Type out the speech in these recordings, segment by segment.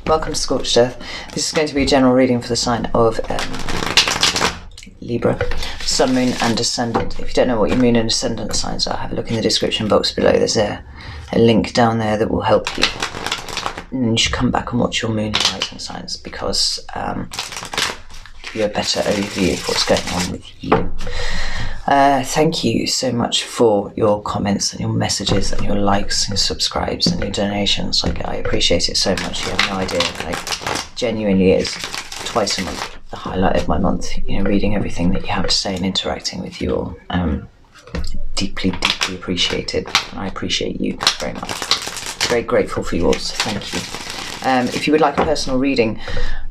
Welcome to Scorched Earth. This is going to be a general reading for the sign of Libra, Sun, Moon and Ascendant. If you don't know what your Moon and Ascendant signs are, have a look in the description box below. There's a link down there that will help you. And you should come back and watch your Moon and Rising signs, because give you a better overview of what's going on with you. Thank you so much for your comments and your messages and your likes and subscribes and your donations. Like, I appreciate it so much. You have no idea. Like, genuinely is twice a month the highlight of my month. You know, reading everything that you have to say and interacting with you all. Deeply, deeply appreciated. And I appreciate you very much. Very grateful for you all. So thank you. If you would like a personal reading,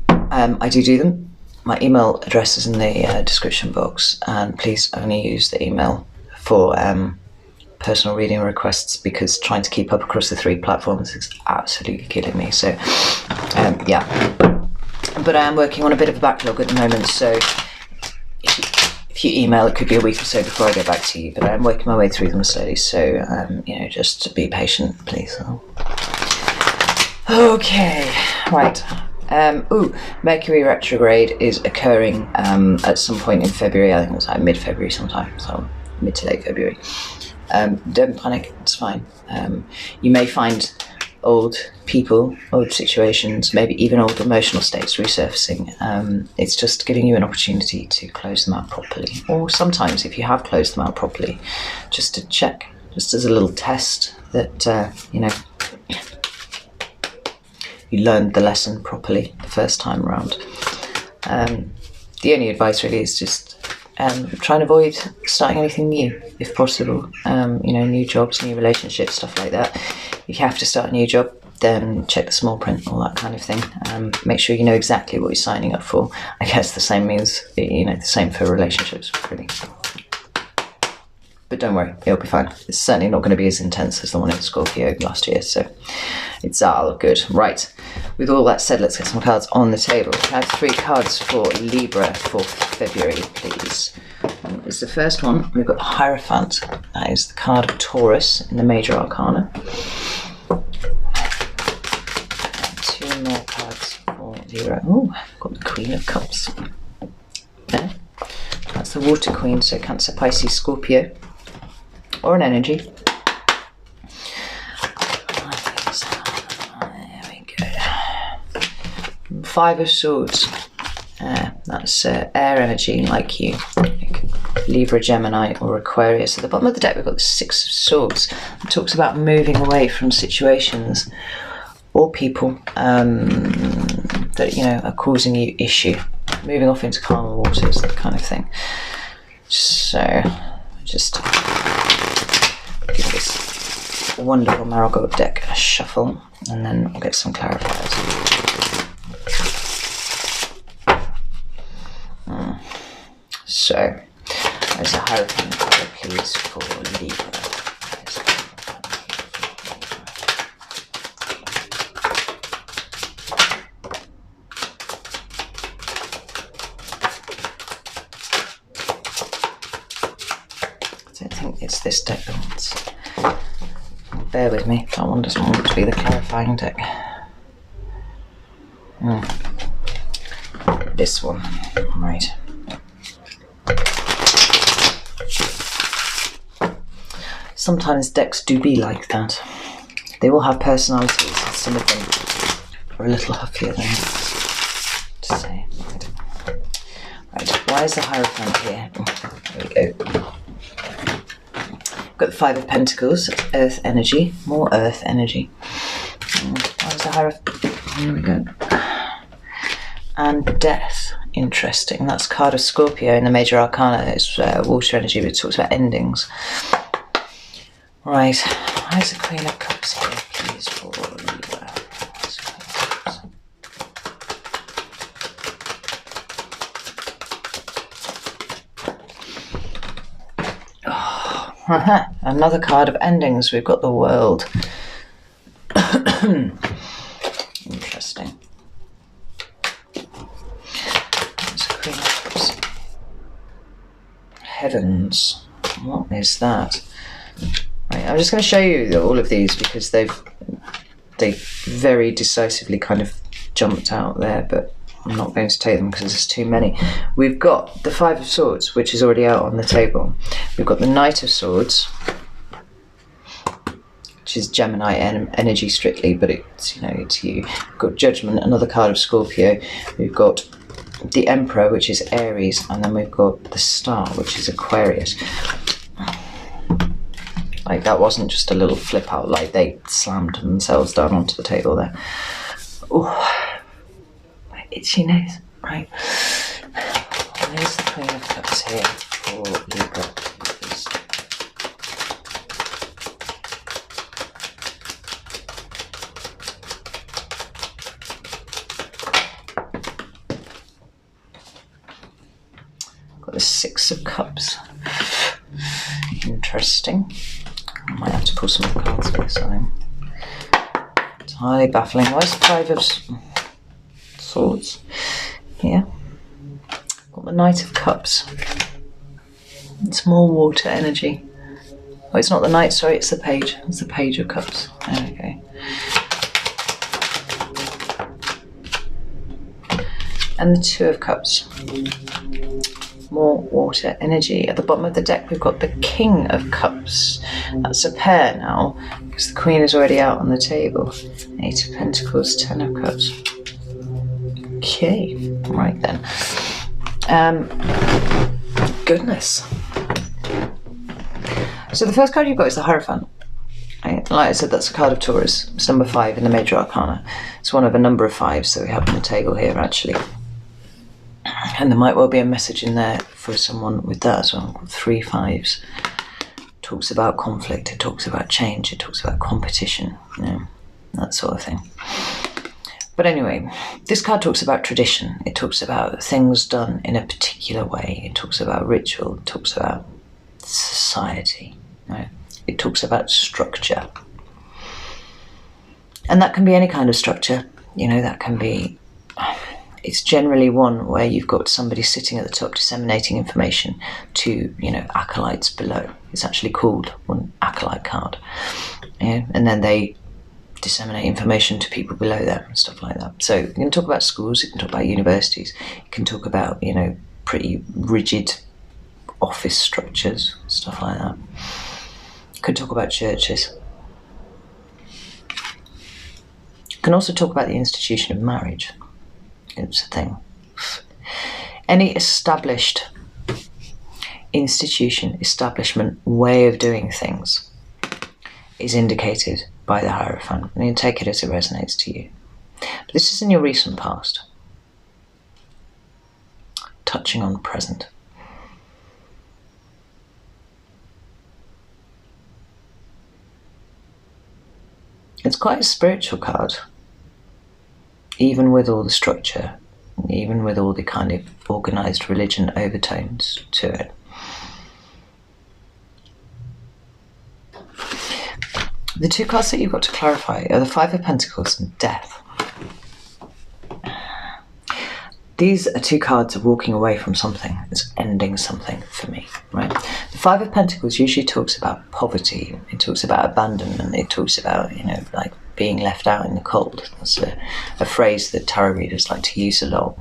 I do them. My email address is in the description box, and please only use the email for personal reading requests, because trying to keep up across the 3 platforms is absolutely killing me. So yeah, but I am working on a bit of a backlog at the moment, so if you email, it could be a week or so before I get back to you, but I am working my way through them slowly, so you know, just be patient, please. Okay, right. Mercury retrograde is occurring at some point in February. I think it was like mid-February sometime, so mid to late February. Don't panic, it's fine. You may find old people, old situations, maybe even old emotional states resurfacing. It's just giving you an opportunity to close them out properly. Or sometimes, if you have closed them out properly, just to check, just as a little test that, you know, you learned the lesson properly the first time around. The only advice really is just try and avoid starting anything new if possible. You know, new jobs, new relationships, stuff like that. If you have to start a new job, then check the small print, all that kind of thing. Make sure you know exactly what you're signing up for. I guess the same means, you know, the same for relationships, really. But don't worry, it'll be fine. It's certainly not going to be as intense as the one in Scorpio last year, so it's all good. Right, with all that said, let's get some cards on the table. I have 3 cards for Libra for February, please. It's the first one. We've got the Hierophant. That is the card of Taurus in the Major Arcana. And 2 more cards for Libra. Oh, got the Queen of Cups. There. That's the Water Queen, so Cancer, Pisces, Scorpio. Or an energy. There we go. 5 of Swords. That's air energy, like you. Like Libra, Gemini, or Aquarius. At the bottom of the deck, we've got the 6 of Swords. It talks about moving away from situations or people that, you know, are causing you issue. Moving off into calmer waters, that kind of thing. So, just give this wonderful Marigold deck a shuffle, and then we'll get some clarifiers. So, there's a Hierophant card, please, for Libra. I think it's this deck that wants. Bear with me, that one doesn't want to be the clarifying deck. This one, right. Sometimes decks do be like that. They will have personalities, and some of them are a little huffier than others, to say. Right, why is the Hierophant here? There we go. Got the 5 of Pentacles, Earth energy, more Earth energy. Why is the Hierophant? Here we go. And Death, interesting. That's card of Scorpio in the Major Arcana. It's water energy, but it talks about endings. Right, where's the Queen of Cups here, please, for Libra? Oh, another card of endings. We've got the World. Interesting. There's a Queen of Cups. Heavens. What is that? Right, I'm just going to show you all of these because they very decisively kind of jumped out there, but I'm not going to take them because there's too many. We've got the Five of Swords, which is already out on the table. We've got the Knight of Swords, which is Gemini energy strictly, but it's, you know, it's you. We've got Judgment, another card of Scorpio. We've got the Emperor, which is Aries, and then we've got the Star, which is Aquarius. Like, that wasn't just a little flip out, like they slammed themselves down onto the table there. Oh, my itchy nose, right? There's the Queen of Cups here for Libra. Please. Got the Six of Cups. Interesting. I might have to pull some more cards for this time. It's highly baffling. Where's the Five of Swords? Here. Got the Knight of Cups. It's more water energy. Oh, it's not the Knight, sorry, it's the Page. It's the Page of Cups. There we go. And the Two of Cups. More water energy. At the bottom of the deck, we've got the King of Cups. That's a pair now, because the Queen is already out on the table. Eight of Pentacles, Ten of Cups. Okay, right then. Goodness. So the first card you've got is the Hierophant. Right? Like I said, that's a card of Taurus. It's number 5 in the Major Arcana. It's one of a number of 5s that we have on the table here, actually. And there might well be a message in there for someone with that as well. 3 5s. It talks about conflict, it talks about change, it talks about competition, you know, that sort of thing. But anyway, this card talks about tradition. It talks about things done in a particular way. It talks about ritual. It talks about society. Right? It talks about structure. And that can be any kind of structure. You know, that can be... It's generally one where you've got somebody sitting at the top disseminating information to, you know, acolytes below. It's actually called one acolyte card. Yeah? And then they disseminate information to people below them and stuff like that. So you can talk about schools, you can talk about universities, you can talk about, you know, pretty rigid office structures, stuff like that. You can talk about churches. You can also talk about the institution of marriage. It's a thing. Any established institution, establishment, way of doing things is indicated by the Hierophant. And you take it as it resonates to you. But this is in your recent past. Touching on the present. It's quite a spiritual card. Even with all the structure, even with all the kind of organised religion overtones to it. The two cards that you've got to clarify are the Five of Pentacles and Death. These are two cards of walking away from something. It's ending something for me, right? The Five of Pentacles usually talks about poverty. It talks about abandonment. It talks about, you know, like being left out in the cold. That's a phrase that tarot readers like to use a lot.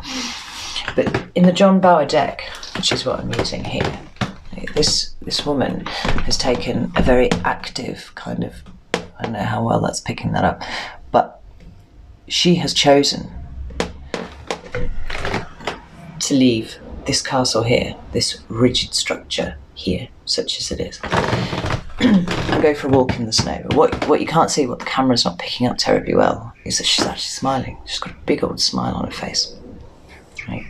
But in the John Bauer deck, which is what I'm using here, this woman has taken a very active kind of, I don't know how well that's picking that up, but she has chosen to leave this castle here, this rigid structure here, such as it is, and go for a walk in the snow. What you can't see, what the camera's not picking up terribly well, is that she's actually smiling. She's got a big old smile on her face. Right.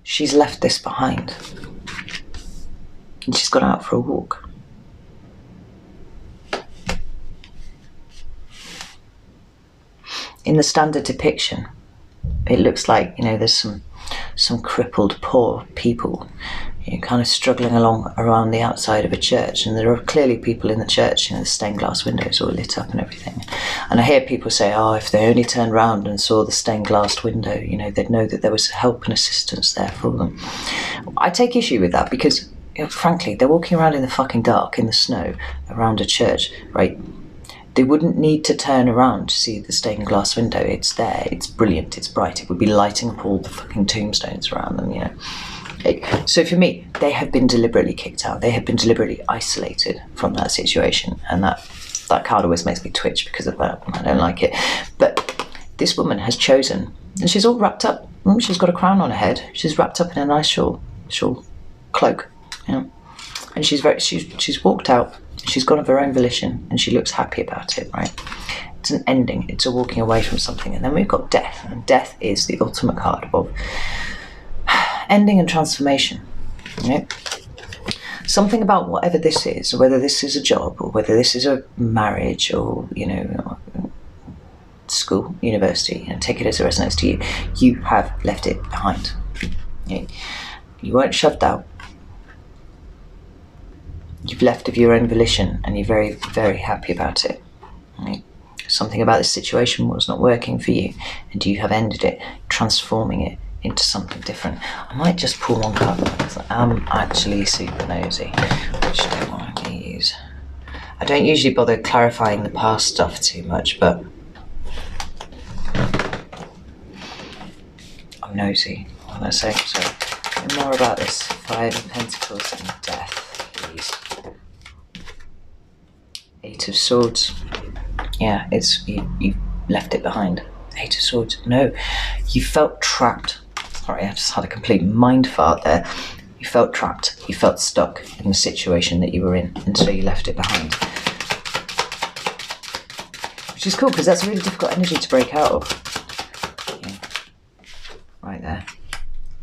She's left this behind. And she's gone out for a walk. In the standard depiction, it looks like, you know, there's some crippled, poor people, you know, kind of struggling along around the outside of a church, and there are clearly people in the church, you know, the stained glass windows all lit up and everything. And I hear people say, oh, if they only turned round and saw the stained glass window, you know, they'd know that there was help and assistance there for them. I take issue with that because frankly, they're walking around in the fucking dark, in the snow, around a church, right? They wouldn't need to turn around to see the stained glass window. It's there, it's brilliant, it's bright. It would be lighting up all the fucking tombstones around them, you know. So for me, they have been deliberately kicked out. They have been deliberately isolated from that situation. And that card always makes me twitch because of that. I don't like it. But this woman has chosen, and she's all wrapped up. She's got a crown on her head. She's wrapped up in a nice shawl cloak, you know. And she's walked out. She's gone of her own volition, and she looks happy about it, right? It's an ending. It's a walking away from something. And then we've got death. And death is the ultimate card of ending and transformation. You know? Something about whatever this is, whether this is a job or whether this is a marriage or, you know, school, university, and take it as it resonates to you, you have left it behind. You weren't shoved out. You've left of your own volition, and you're very, very happy about it. Right? Something about this situation was not working for you, and you have ended it, transforming it into something different. I might just pull one card because I'm actually super nosy, which I don't want to use. I don't usually bother clarifying the past stuff too much, but I'm nosy, what am I saying? So, more about this Five of Pentacles and death, please. Eight of Swords. Yeah, it's you left it behind. Eight of Swords. No, you felt trapped. Sorry, I just had a complete mind fart there. You felt trapped. You felt stuck in the situation that you were in, and so you left it behind. Which is cool, because that's a really difficult energy to break out of. Yeah. Right there.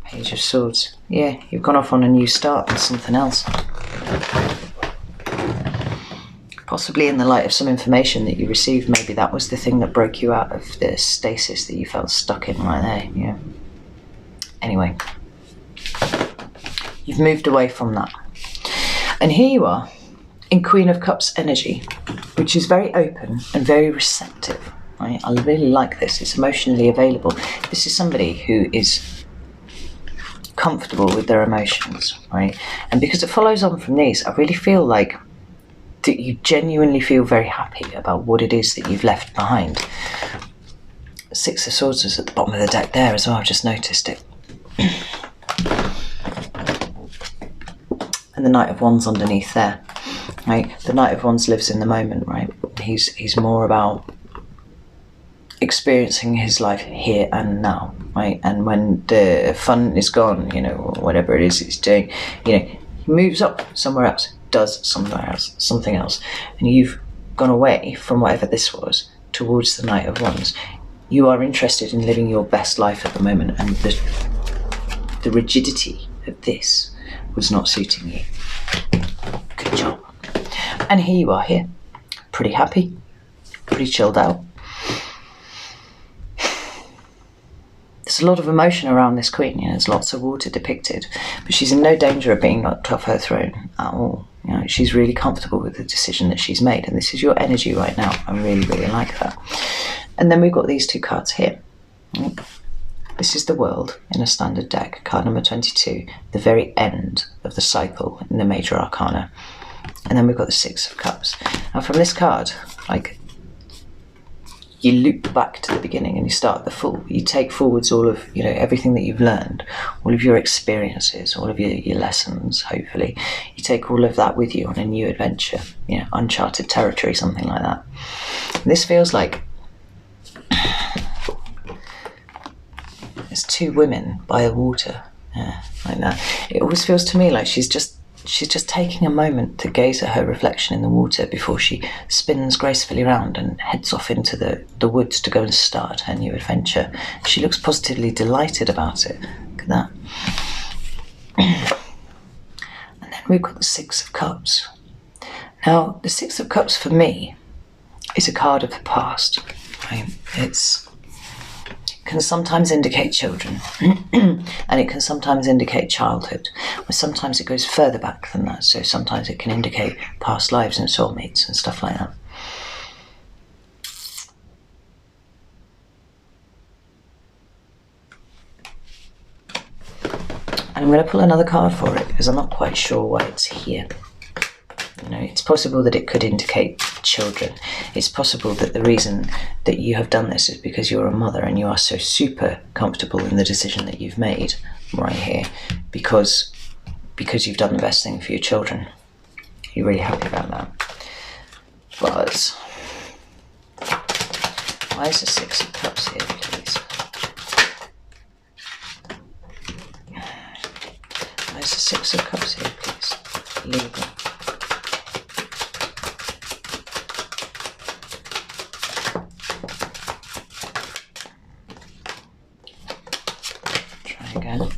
Page of Swords. Yeah, you've gone off on a new start with something else. Possibly in the light of some information that you received, maybe that was the thing that broke you out of the stasis that you felt stuck in right there. Yeah. Anyway, you've moved away from that. And here you are in Queen of Cups energy, which is very open and very receptive. Right? I really like this. It's emotionally available. This is somebody who is comfortable with their emotions, right? And because it follows on from these, I really feel like that you genuinely feel very happy about what it is that you've left behind. Six of Swords is at the bottom of the deck there as well. I've just noticed it. And the Knight of Wands underneath there, right? The Knight of Wands lives in the moment, right? He's more about experiencing his life here and now, right? And when the fun is gone, you know, or whatever it is he's doing, you know, he moves up somewhere else, does something else, and you've gone away from whatever this was towards the Knight of Wands. You are interested in living your best life at the moment, and the rigidity of this was not suiting you. Good job. And here you are here, pretty happy, pretty chilled out. There's a lot of emotion around this queen, you know, there's lots of water depicted, but she's in no danger of being knocked off her throne at all. You know, she's really comfortable with the decision that she's made, and this is your energy right now. I really, really like that. And then we've got these two cards here. This is the World in a standard deck, card number 22, the very end of the cycle in the major arcana. And then we've got the Six of Cups. Now from this card, like, you loop back to the beginning and you start at the full. You take forwards all of, you know, everything that you've learned, all of your experiences, all of your lessons, hopefully. You take all of that with you on a new adventure, you know, uncharted territory, something like that. And this feels like there's two women by the water, yeah, like that. It always feels to me like she's just taking a moment to gaze at her reflection in the water before she spins gracefully around and heads off into the woods to go and start her new adventure. She looks positively delighted about it. Look at that. And then we've got the Six of Cups. Now, the Six of Cups for me is a card of the past. Right? It can sometimes indicate children and it can sometimes indicate childhood, or sometimes it goes further back than that, so sometimes it can indicate past lives and soulmates and stuff like that. And I'm going to pull another card for it because I'm not quite sure why it's here. You know, it's possible that it could indicate children. It's possible that the reason that you have done this is because you're a mother and you are so super comfortable in the decision that you've made right here because you've done the best thing for your children. You're really happy about that. But why is the Six of Cups here, please? Why is the Six of Cups here, please? Libra. Try again.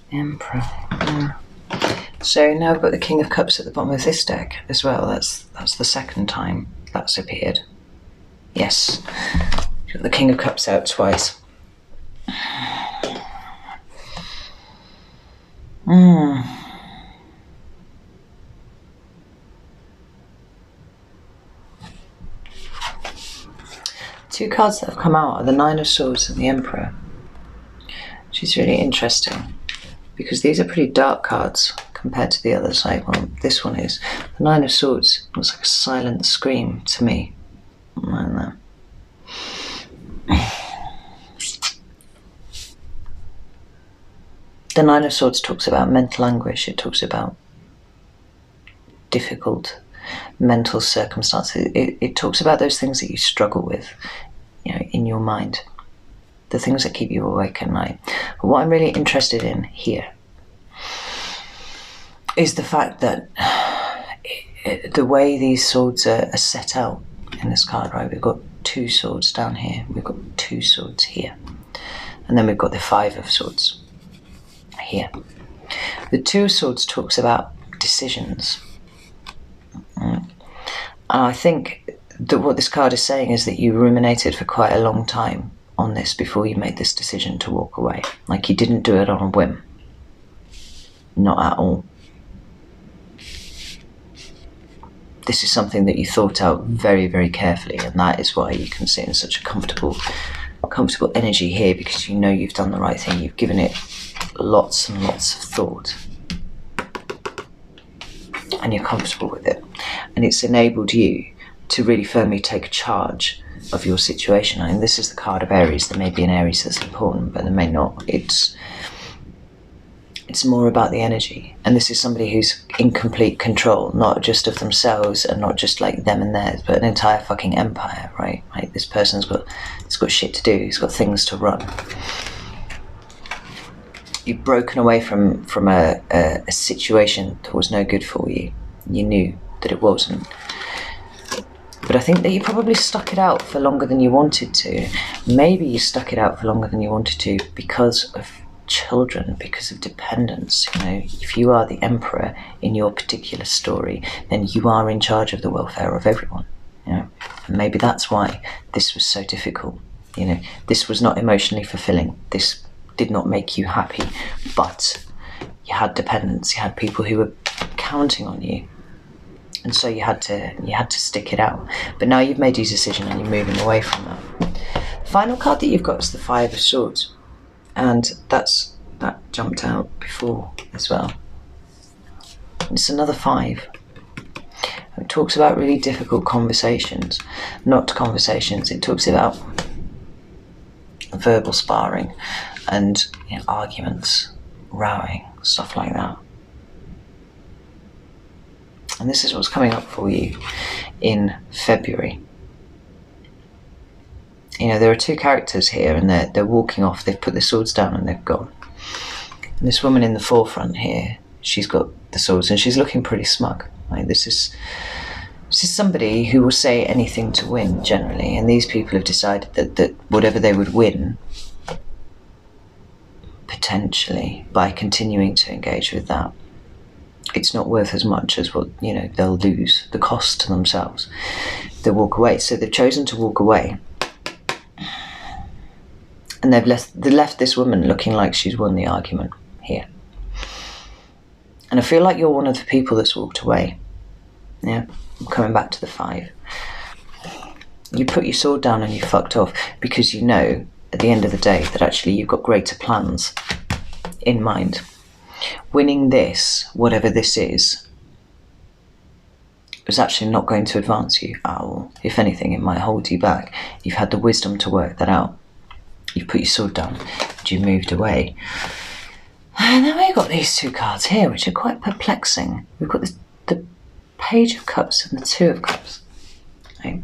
Emperor. So now we've got the King of Cups at the bottom of this deck as well. That's the second time that's appeared. Yes, we've got the King of Cups out twice. Two cards that have come out are the Nine of Swords and the Emperor, which is really interesting because these are pretty dark cards compared to the other side. Well, this one is. The Nine of Swords looks like a silent scream to me. I don't know. The Nine of Swords talks about mental anguish. It talks about difficult mental circumstances. It talks about those things that you struggle with, you know, in your mind. The things that keep you awake at night. But what I'm really interested in here is the fact that the way these swords are set out in this card, right? We've got two swords down here. We've got two swords here. And then we've got the Five of Swords here. The Two of Swords talks about decisions. And I think that what this card is saying is that you ruminated for quite a long time on this before you made this decision to walk away. Like you didn't do it on a whim. Not at all. This is something that you thought out very, very carefully, and that is why you can sit in such a comfortable energy here, because you know you've done the right thing. You've given it lots and lots of thought. And you're comfortable with it. And it's enabled you to really firmly take charge of your situation. I mean, this is the card of Aries. There may be an Aries that's important, but there may not. It's more about the energy. And this is somebody who's in complete control, not just of themselves and not just like them and theirs, but an entire fucking empire, right? Like this person's got shit to do. He's got things to run. You've broken away from a situation that was no good for you. You knew that it wasn't. But I think that you probably stuck it out for longer than you wanted to. Maybe you stuck it out for longer than you wanted to because of children, because of dependence. You know, if you are the emperor in your particular story, then you are in charge of the welfare of everyone. You know, and maybe that's why this was so difficult. You know, this was not emotionally fulfilling. This did not make you happy, but you had dependents. You had people who were counting on you. And so you had to stick it out. But now you've made your decision and you're moving away from that. The final card that you've got is the Five of Swords. And that jumped out before as well. It's another 5. It talks about really difficult conversations. Not conversations, it talks about verbal sparring and, you know, arguments, rowing, stuff like that. And this is what's coming up for you in February. You know, there are two characters here and they're walking off. They've put their swords down and they've gone. And this woman in the forefront here, she's got the swords and she's looking pretty smug. Like this is somebody who will say anything to win generally. And these people have decided that whatever they would win, potentially, by continuing to engage with that, it's not worth as much as what, you know, they'll lose, the cost to themselves. They walk away. So they've chosen to walk away And they've left this woman looking like she's won the argument here. And I feel like you're one of the people that's walked away. Yeah, I'm coming back to the 5. You put your sword down and you fucked off because you know at the end of the day that actually you've got greater plans in mind. Winning this, whatever this is actually not going to advance you at all. If anything, it might hold you back. You've had the wisdom to work that out. You've put your sword down and you moved away. And then we've got these 2 cards here, which are quite perplexing. We've got the Page of Cups and the 2 of Cups. Right?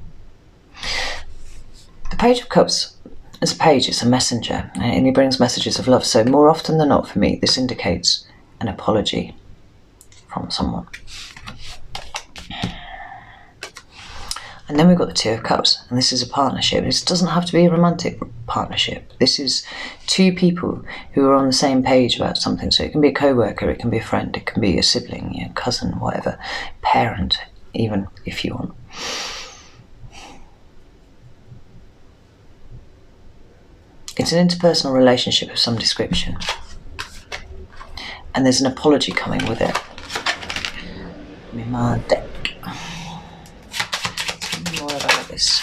The Page of Cups is a page, it's a messenger, and he brings messages of love. So more often than not for me, this indicates an apology from someone. And then we've got the 2 of Cups, and this is a partnership. This doesn't have to be a romantic partnership. This is 2 people who are on the same page about something. So it can be a co-worker, it can be a friend, it can be a sibling, you know, cousin, whatever, parent, even if you want. It's an interpersonal relationship of some description. And there's an apology coming with it. My deck. More about this.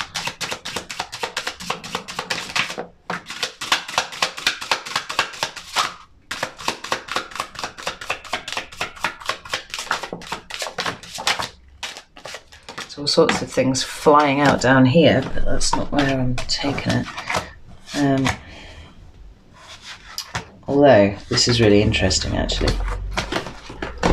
There's all sorts of things flying out down here, but that's not where I'm taking it. Although this is really interesting, actually.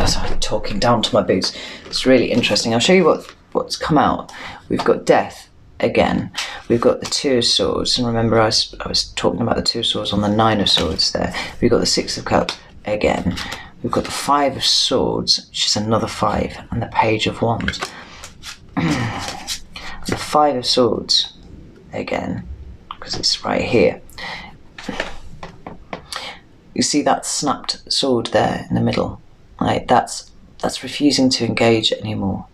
Sorry, I'm talking down to my boots. It's really interesting. I'll show you what's come out. We've got death again. We've got the 2 of Swords, and remember I was talking about the 2 of Swords on the 9 of Swords there. We've got the 6 of Cups again. We've got the 5 of Swords, which is another 5, and the Page of Wands. The 5 of Swords again, because it's right here. You see that snapped sword there in the middle, right? That's refusing to engage anymore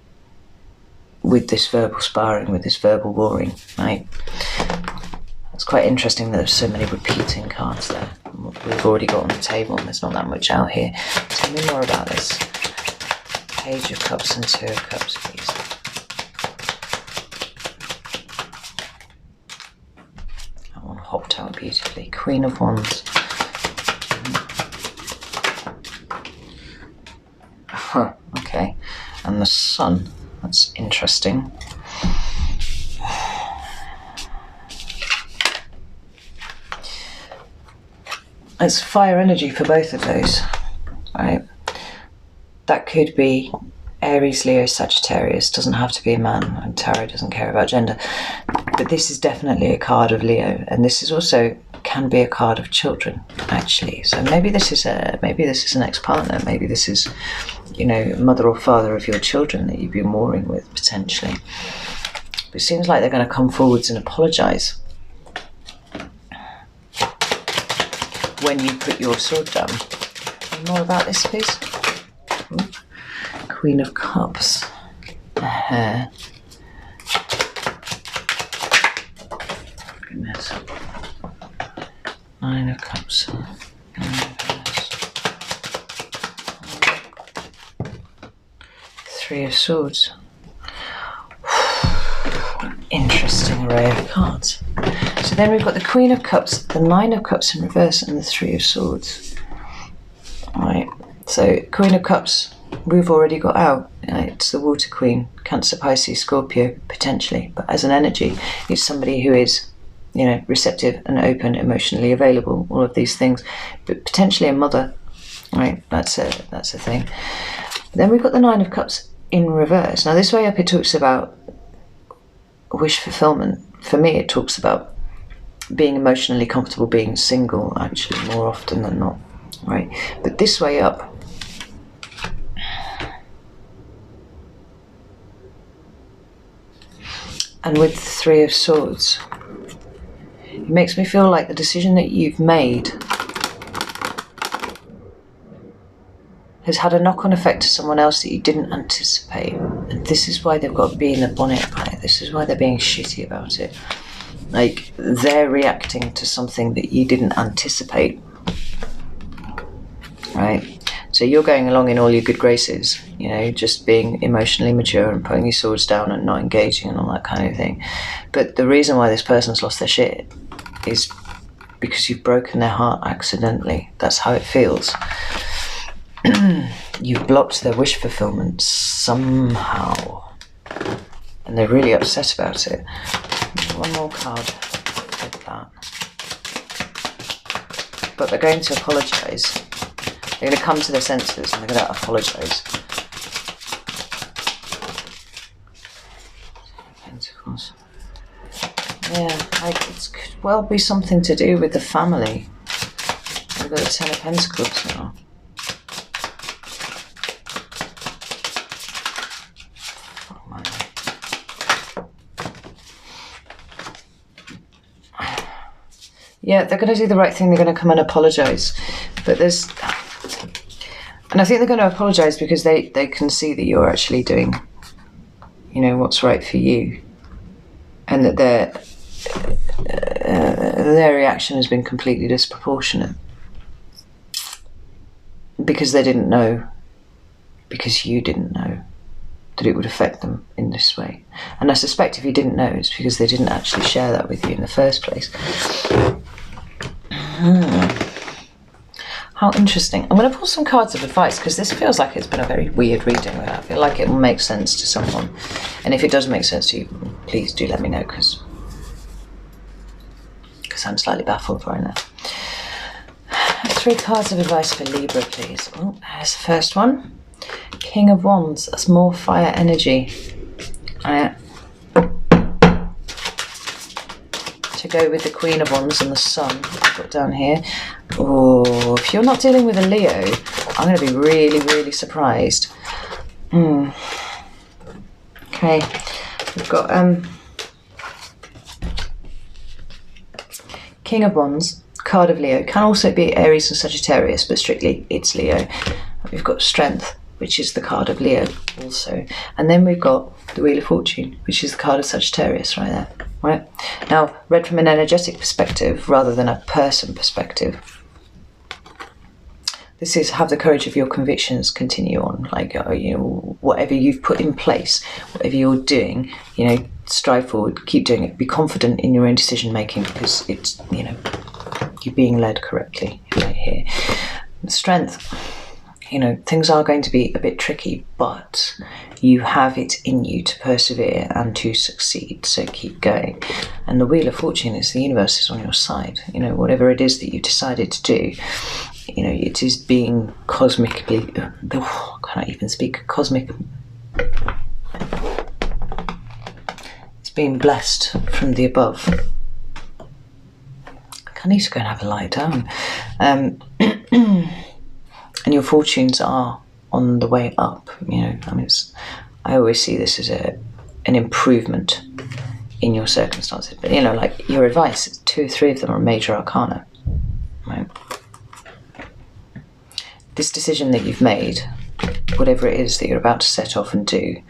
with this verbal sparring, with this verbal warring, right? It's quite interesting that there's so many repeating cards there. We've already got on the table, and there's not that much out here. Tell me more about this. Page of Cups and 2 of Cups, please. That one hopped out beautifully. Queen of Wands. Okay, and the Sun, that's interesting. It's fire energy for both of those, right? That could be Aries, Leo, Sagittarius, doesn't have to be a man, and tarot doesn't care about gender. But this is definitely a card of Leo, and this is also can be a card of children, actually. So maybe this is an ex-partner, maybe this is, you know, mother or father of your children that you've been warring with, potentially. But it seems like they're going to come forwards and apologise when you put your sword down. More about this, please. Queen of Cups. Goodness. 9 of Cups. 3 of Swords. Interesting array of cards. So then we've got the Queen of Cups, the 9 of Cups in reverse, and the 3 of Swords. Alright, so Queen of Cups, we've already got out. It's the Water Queen, Cancer, Pisces, Scorpio, potentially. But as an energy, it's somebody who is, you know, receptive and open, emotionally available, all of these things. But potentially a mother, right? That's a thing. Then we've got the 9 of Cups in reverse. Now this way up it talks about wish fulfillment. For me it talks about being emotionally comfortable being single, actually, more often than not, right? But this way up, and with the 3 of Swords, it makes me feel like the decision that you've made has had a knock-on effect to someone else that you didn't anticipate. And this is why they've got to be in the bonnet, right? This is why they're being shitty about it. Like, they're reacting to something that you didn't anticipate, right? So you're going along in all your good graces, you know, just being emotionally mature and putting your swords down and not engaging and all that kind of thing. But the reason why this person's lost their shit is because you've broken their heart accidentally. That's how it feels. You've blocked their wish fulfillment somehow. And they're really upset about it. One more card like that. But they're going to apologise. They're going to come to their senses and they're going to apologise. Pentacles. Yeah, like it could well be something to do with the family. We've got the Ten of Pentacles now. Yeah, they're going to do the right thing. They're going to come and apologise. But there's... And I think they're going to apologise because they can see that you're actually doing, you know, what's right for you. And that their reaction has been completely disproportionate. Because they didn't know, because you didn't know that it would affect them in this way. And I suspect if you didn't know, it's because they didn't actually share that with you in the first place. How interesting. I'm going to pull some cards of advice because this feels like it's been a very weird reading. I feel like it will make sense to someone. And if it does make sense to you, please do let me know because I'm slightly baffled right now. 3 cards of advice for Libra, please. Oh, there's the first one. King of Wands. That's more fire energy. To go with the Queen of Wands and the Sun, I've got down here. Oh, if you're not dealing with a Leo, I'm going to be really, really surprised. Okay, we've got King of Wands, card of Leo. Can also be Aries and Sagittarius, but strictly it's Leo. We've got Strength, which is the card of Leo also. And then we've got the Wheel of Fortune, which is the card of Sagittarius right there. Right? Now, read from an energetic perspective rather than a person perspective. This is have the courage of your convictions, continue on. Like, you know, whatever you've put in place, whatever you're doing, you know, strive forward, keep doing it. Be confident in your own decision making because it's, you know, you're being led correctly right here. Strength. You know, things are going to be a bit tricky, but you have it in you to persevere and to succeed, so keep going. And the Wheel of Fortune is the universe is on your side. You know, whatever it is that you decided to do, you know, it is being cosmically, I can't even speak, cosmic, it's being blessed from the above. I need to go and have a lie down. And your fortunes are on the way up, you know. I mean, I always see this as an improvement in your circumstances. But, you know, like your advice, 2 or 3 of them are major arcana, right? This decision that you've made, whatever it is that you're about to set off and do,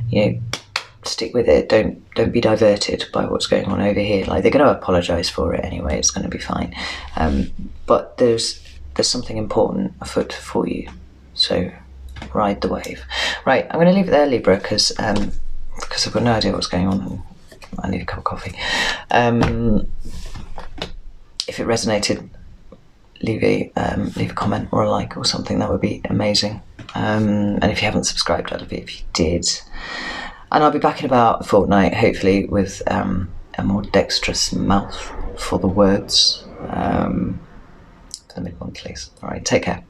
you know, stick with it. Don't be diverted by what's going on over here. Like, they're going to apologise for it anyway. It's going to be fine. But there's something important afoot for you, so ride the wave. Right, I'm going to leave it there, Libra, because I've got no idea what's going on and I need a cup of coffee. If it resonated, leave a comment or a like or something. That would be amazing. And if you haven't subscribed, I'd love it if you did. And I'll be back in about a fortnight, hopefully, with a more dexterous mouth for the words. The mid-monthlies. All right, take care.